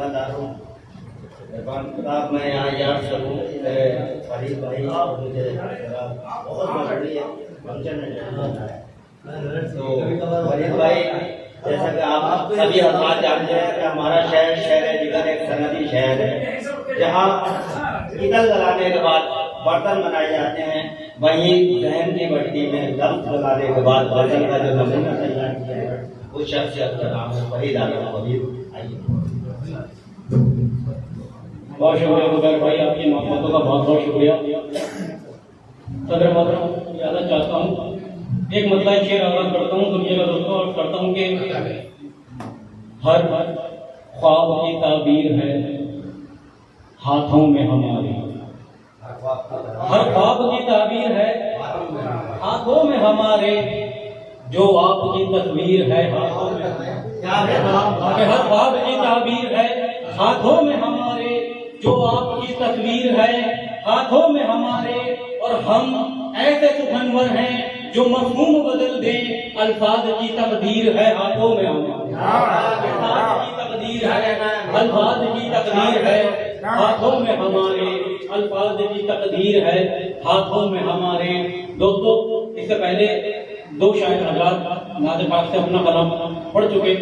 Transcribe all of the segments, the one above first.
दारों कताब में यहाँ याद करूँ फरीद भाई मुझे बहुत ज़रूरी है फंक्शन में जाना है। तो फरीद भाई जैसा कि आप सभी हजरात जानते हैं कि हमारा शहर जिगर एक सनदी शहर है जहाँ ईदल जलाने के बाद बर्तन बनाए जाते हैं, वहीं जहन की भट्टी में दम जलाने के बाद बर्तन का जो नमूना तैयार किया है उस शख्सियत का नाम है फरीद आलम फरीद। आइए। बहुत शुक्रिया गुजर भाई, आपकी मोहब्बतों का बहुत बहुत शुक्रिया। सदर मोहतरम ज़्यादा चाहता हूँ एक मतलब शेर आगाज करता हूँ दुनिया का दोस्तों, और करता हूँ कि हर ख्वाब की ताबीर है हाथों में हमारे, हर ख्वाब की ताबीर है हाथों में हमारे, जो आपकी तस्वीर है हाथों में, हर ख्वाब की ताबीर है हाथों में हमारे, जो आपकी तस्वीर है हाथों में हमारे, और हम ऐसे सुखनवर हैं जो मफहूम बदल दे, अल्फाज की तकदीर है हाथों में हमारे, अल्फाज की तकदीर है, अल्फाज की तकदीर है हाथों में हमारे, अल्फाज की तकदीर है हाथों में हमारे। दोस्तों इससे पहले दो शायर हजरात नाज़ पाक से अपना कलाम पढ़ चुके।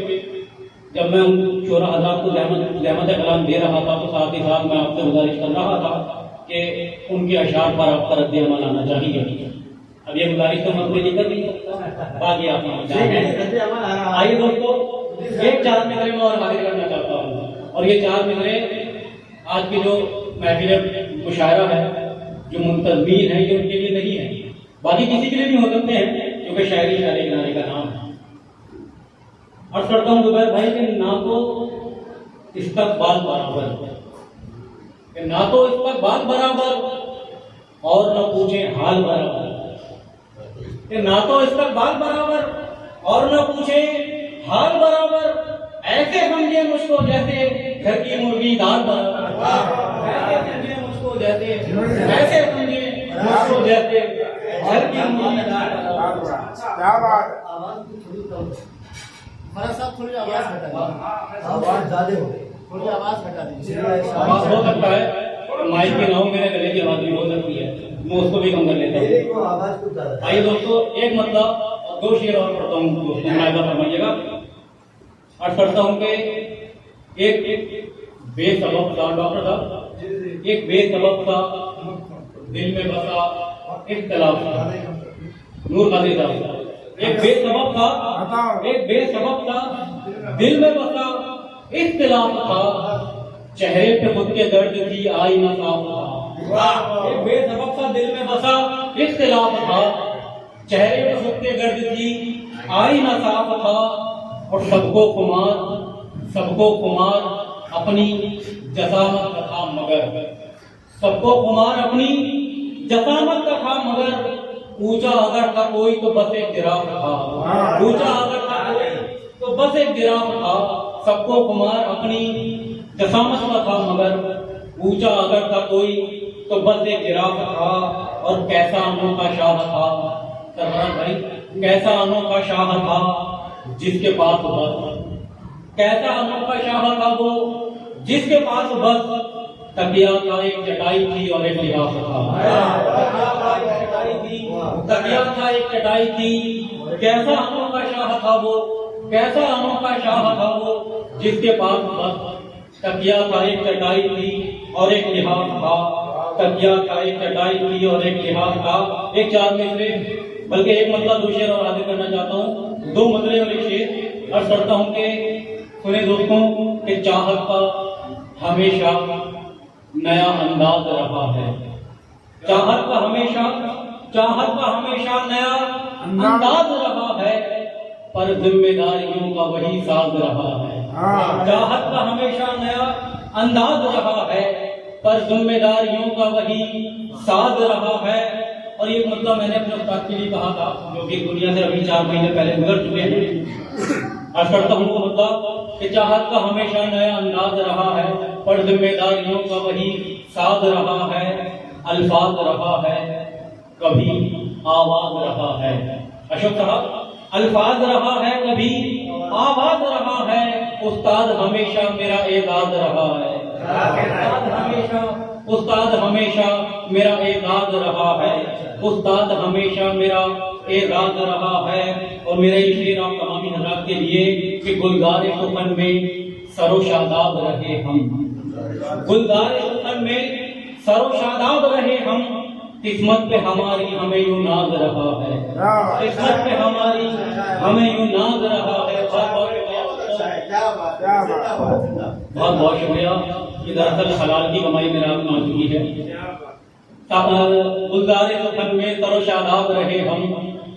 जब मैं उन शोरा हजरात को ज़हमत कलाम दे रहा था तो साथ ही साथ मैं आपसे गुजारिश कर रहा था कि उनके अशार पर आपका रद्द अमल आना चाहिए। अब ये गुजारिश तो मैं पूरी कर नहीं सकता, बाकी आप आइए दोस्तों एक चार मिसरे में और हाजिर करना चाहता हूँ, और ये चार मिसरे आज की जो महफिल मुशायरा है जो मुंतज़मीन है ये उनके लिए नहीं है, बाकी किसी के लिए भी हो सकते हैं क्योंकि शायरी शायरी किनारे का नाम है। अर्ज करता हूँ जुबैर भाई कि ना तो इस्तक़बाल बराबर, कि ना तो इस्तक़बाल बराबर और न पूछे हाल बराबर, कि ना तो इस्तक़बाल बराबर और न पूछे हाल बराबर, ऐसे समझे मुझको जैसे घर की मुर्गी दाल बराबर, ऐसे समझे मुझको जैसे, ऐसे समझे मुझको जैसे घर की मुर्गी दाल बराबर। क्या बात। फराज साहब थोड़ी आवाज हटा दीजिए, आवाज ज़्यादा हो गई, थोड़ी आवाज हटा दीजिए। आवाज हो सकता है माइक की ना हो, मेरे गले की आवाज भी हो सकती है, मैं उसको भी कम कर लेता हूँ। आवाज कुछ ज़्यादा। आइए दोस्तों एक मतलब दो शेर और पढ़ता हूँ दोस्तों, मुलाहिजा फरमाइएगा। अर्ज करता हूँ कि एक बेसबब सा डॉक्टर साहब, एक बेसबब सा दिल में बसा इख्तिलाफ था, नूर कादिर साहब, एक बेसबब था दिल में बसा इख्तिलाफ था, चेहरे पे खुद के दर्द की आईना साफ था। एक बेसबब सा दिल में बसा इख्तिलाफ था, चेहरे पे खुद के दर्द की आईना साफ था, और सबको कुमार अपनी जसामत का था मगर, सबको कुमार अपनी जसामत का था मगर, ऊंचा अगर था कोई तो बस एक गिराफ था, ऊंचा अगर था कोई तो बस एक गिराफ था, सबको कुमार अपनी जसामत का था मगर, ऊंचा अगर था कोई तो बस एक गिराफ था, और कैसा अनोखा शाह था सरफराज भाई, कैसा अनोखा शाह था जिसके पास बस, कैसा अनोखा शाह था वो जिसके पास बस तकिया था एक चटाई थी और एक लिबास था, तकिया था एक चटाई थी, कैसा अनोखा शाह था वो, कैसा अनोखा शाह था वो जिसके पास बस तकिया था एक चटाई थी और एक लिहाज था, तकिया था एक चटाई थी और एक लिहाज था। एक चार में से बल्कि एक मतलब दो शेर और हाजिर करना चाहता हूँ, दो मतले और एक शेर। अर्ज करता हूँ कि सुने दोस्तों कि चाहत का हमेशा नया अंदाज रहा है, चाहत का हमेशा नया अंदाज रहा है, पर जिम्मेदारियों का वही साज रहा है, चाहत का हमेशा नया अंदाज रहा है, पर जिम्मेदारियों का वही साज रहा है। और ये मतलब मैंने अपने उस्ताद के लिए कहा था जो कि दुनिया से अभी 4 महीने पहले गुजर चुके हैं। अर्ज करता हूँ तो मतलब कि चाहत का हमेशा नया अंदाज रहा है, पर जिम्मेदारियों का वही साज रहा है, अल्फाज रहा है कभी आवाज रहा है। अशोक साहब, अल्फाज रहा है कभी आवाज रहा है, استاد ہمیشہ میرا اعزاز رہا ہے، استاد ہمیشہ میرا اعزاز رہا ہے، استاد ہمیشہ میرا اعزاز رہا ہے۔ اور میرا یہ شعر آپ تمامی حضرات کے لیے کہ گلزار سخن میں سر و شاداب رہے ہم، گلزار سخن میں سر و شاداب رہے ہم، قسمت پہ ہماری ہمیں یوں ناز رہا ہے، قسمت پہ ہماری ہمیں یوں ناز رہا ہے۔ بہت بہت شکریہ کہ دراصل حلال کی کمائی میرا میں آ چکی ہے۔ گلزار سخن میں سر و شاداب رہے ہم،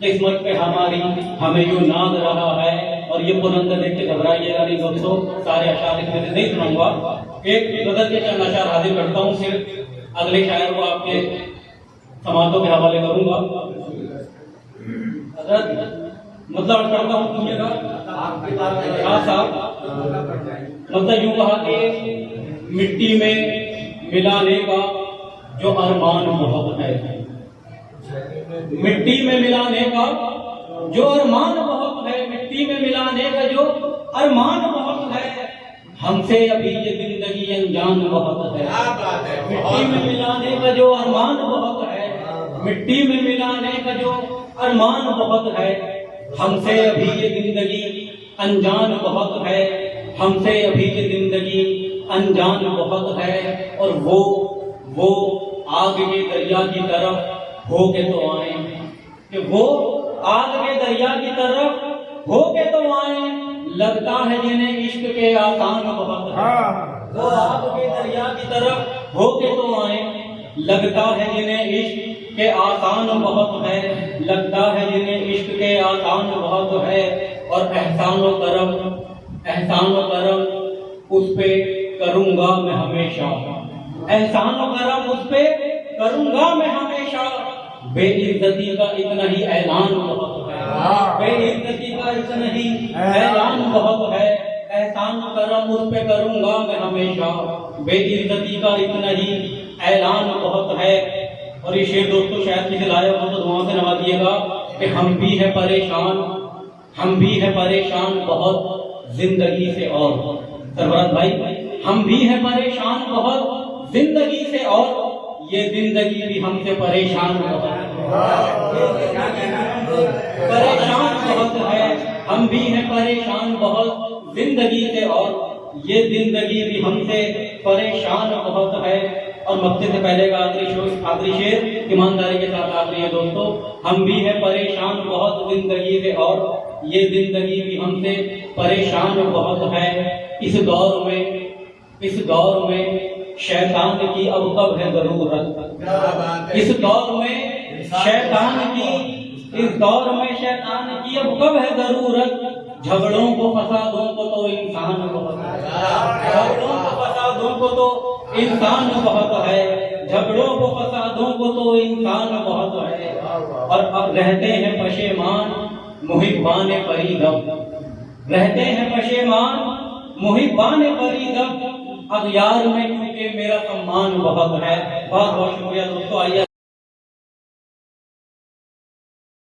قسمت پہ ہماری ہمیں یوں ناز رہا ہے۔ اور یہ بلند دیکھ کے گھبرائیے گا نہیں دوستو، سارے اشعار اس میں سے نہیں سناؤں گا، ایک غزل کے چند اشعار حاضر کرتا ہوں، پھر اگلے شاعر کو آپ کے سماعتوں کے حوالے کروں گا۔ حضرت مطلب کرتا ہوں سنیے گا، شاہ صاحب مطلب یوں کہا کہ مٹی میں ملانے کا جو ارمان بہت ہے، مٹی میں ملانے کا جو ارمان بہت ہے، مٹی میں ملانے کا جو ارمان بہت ہے، ہم سے ابھی یہ زندگی انجان بہت ہے، مٹی میں ملانے کا جو ارمان بہت ہے، مٹی میں ملانے کا جو ارمان بہت ہے، ہم سے ابھی یہ زندگی انجان بہت ہے، ہم سے ابھی یہ زندگی انجان بہت ہے۔ اور وہ آگ کے دریا کی طرف ہو کے تو آئیں، کہ وہ آگ کے دریا کی طرف ہو کے تو آئیں، لگتا ہے جنہیں عشق کے آسان بہت ہے، وہ آگ کے دریا کی طرف ہو کے تو آئیں، لگتا ہے جنہیں عشق کے آسان بہت ہے، لگتا ہے جنہیں عشق کے آسان بہت ہے۔ اور احسان و کرم اس پہ کروں گا میں ہمیشہ، احسان و کرم اس پہ کروں گا میں ہمیشہ، بے عزتی کا اتنا ہی اعلان بہت ہے، بے عزتی کا اتنا ہی اعلان بہت ہے، احسان و کرم اس پہ کروں گا میں ہمیشہ، بے عزتی کا اتنا ہی اعلان بہت ہے۔ اور یہ شعر دوستو شاید کسی لائق ہو تو دعاؤں سے نوازیے گا کہ ہم بھی ہے پریشان، ہم بھی ہے پریشان بہت زندگی سے، اور سرورت بھائی ہم بھی ہے پریشان بہت زندگی سے، اور یہ زندگی بھی ہم سے پریشان بہت ہے، پریشان بہت ہے، ہم بھی ہے پریشان بہت زندگی سے، اور یہ زندگی بھی ہم سے پریشان بہت ہے۔ اور مقصد سے پہلے کا آخری شعر ایمانداری کے ساتھ آخری ہے دوستو، ہم بھی ہے پریشان بہت زندگی سے، اور یہ زندگی بھی ہم سے پریشان بہت ہے۔ اس دور میں شیطان کی اب کب ہے ضرورت، اس دور میں شیطان کی اب کب ہے ضرورت، جھگڑوں کو فسادوں کو تو انسان بہت ہے، جھگڑوں کو فسادوں کو تو انسان بہت ہے، جھگڑوں کو فسادوں کو تو انسان بہت ہے۔ اور اب رہتے ہیں پشیمان محبان فریدب، رہتے ہیں پشیمان محبان فریدب، اغیار میں کیونکہ میرا سمان بہت ہے۔ بہت بہت شکریہ دوستو، آئیے